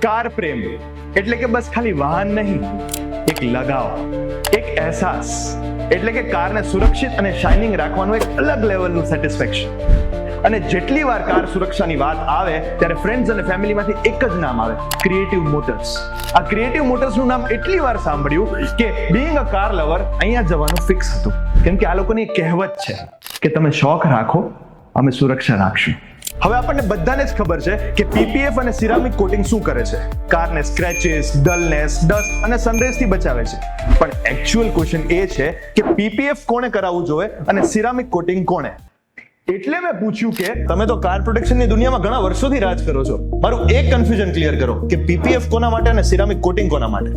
Car પ્રેમ એટલે કે બસ ખાલી વાહન નહીં, એક લગાવ, એક અહેસાસ, એટલે કે કારને સુરક્ષિત અને શાઇનિંગ રાખવાનું એક અલગ લેવલનું સેટિસ્ફેક્શન. અને જેટલી વાર કાર સુરક્ષાની વાત આવે ત્યારે ફ્રેન્ડ્સ અને ફેમિલીમાંથી એક જ નામ આવે, ક્રિએટિવ મોટર્સ. આ ક્રિએટિવ મોટર્સનું નામ એટલી વાર સાંભળ્યું કે બીઈંગ અ કાર લવર અહીંયા જવાનું ફિક્સ હતું, કેમ કે આ લોકોની એક કહેવત છે કે તમે શોખ રાખો, અમે સુરક્ષા રાખશું. હવે આપણને બધાને જ ખબર છે કે પીપીએફ અને સિરામિક કોટિંગ શું કરે છે. કારને સ્ક્રેચેસ, ડલનેસ, ડસ્ટ અને સનરેઝથી બચાવે છે. પણ એકચ્યુઅલ ક્વેશ્ચન એ છે કે પીપીએફ કોણે કરાવવું જોઈએ અને સિરામિક કોટિંગ કોણે? એટલે મેં પૂછ્યું કે તમે તો કાર પ્રોટેક્શનની દુનિયામાં ઘણા વર્ષોથી રાજ કરો છો, મારું એક કન્ફ્યુઝન ક્લિયર કરો કે પીપીએફ કોના માટે અને સિરામિક કોટિંગ કોના માટે?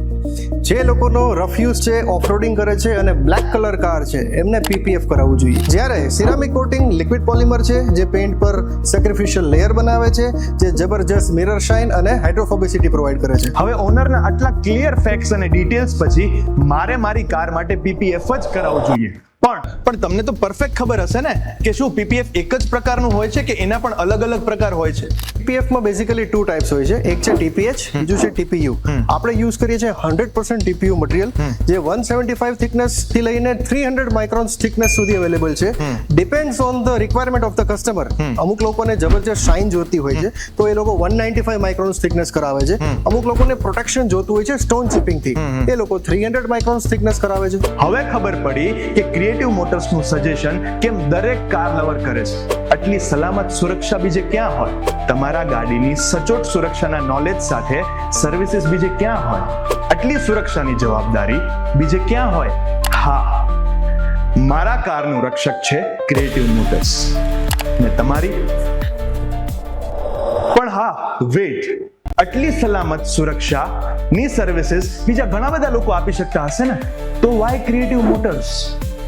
જે લોકોનો રફયુઝ છે, ઓફરોડિંગ કરે છે અને બ્લેક કલર કાર છે એમને પીપીએફ કરાવવું જોઈએ. જ્યારે સિરામિક કોટિંગ લિક્વિડ પોલિમર છે જે પેઇન્ટ પર સેક્રિફિશિયલ લેયર બનાવે છે, જે જબરજસ્ત મિરર શાઇન અને હાઇડ્રોફોબિસિટી પ્રોવાઈડ કરે છે. હવે ઓનરના આટલા ક્લિયર ફેક્ટ્સ અને ડિટેલ્સ પછી મારે મારી કાર માટે પીપીએફ જ કરાવવું જોઈએ. પણ તમને તો પરફેક્ટ ખબર હશે ને કે શું પીપીએફ એક જ પ્રકારનું હોય છે કે એના પણ અલગ અલગ પ્રકાર હોય છે? પીપીએફમાં બેઝિકલી 2 ટાઈપ્સ હોય છે. એક છે ટીપીએચ, બીજું છે ટીપીયુ. આપણે યુઝ કરીએ છીએ 100% ટીપીયુ મટીરિયલ, જે 175 થિકનેસ થી લઈને 300 માઇક્રોન્સ થિકનેસ સુધી અવેલેબલ છે. Depends on the requirement of the customer. અમુક લોકોને જબરજસ્ત શાઇન જોતી હોય છે તો એ લોકો 195 માઇક્રોન્સ થિકનેસ કરાવે છે. અમુક લોકોને પ્રોટેક્શન જોતું હોય છે સ્ટોન ચિપિંગ થી, એ લોકો 300 માઇક્રોન્સ થિકનેસ કરાવે છે. હવે ખબર પડી કે ક્રિએટિવ મોટર્સનું સજેશન કેમ દરેક કાર લવર કરે છે. આટલી સલામત સુરક્ષા બીજે ક્યાં હોય? તમારા ગાડીની સચોટ સુરક્ષાના નોલેજ સાથે સર્વિસીસ બીજે ક્યાં હોય? આટલી સુરક્ષાની જવાબદારી બીજે ક્યાં હોય? હા, મારા કારનું રક્ષક છે ક્રિએટિવ મોટર્સ. ને તમારી? પણ હા, વેઇટ, આટલી સલામત સુરક્ષાની સર્વિસીસ બીજા ઘણા બધા લોકો આપી શકતા હશે ને, તો વાય ક્રિએટિવ મોટર્સ?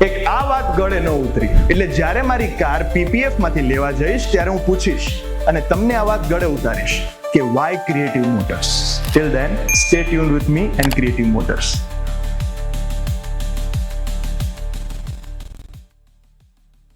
એક આ વાત ગળે ન ઉતરી, એટલે જ્યારે મારી કાર પીપીએફ માંથી લેવા જઈશ ત્યારે હું પૂછીશ અને તમને આ વાત ગળે ઉતારીશ કે why Creative Motors. Till then stay tuned with me and Creative motors.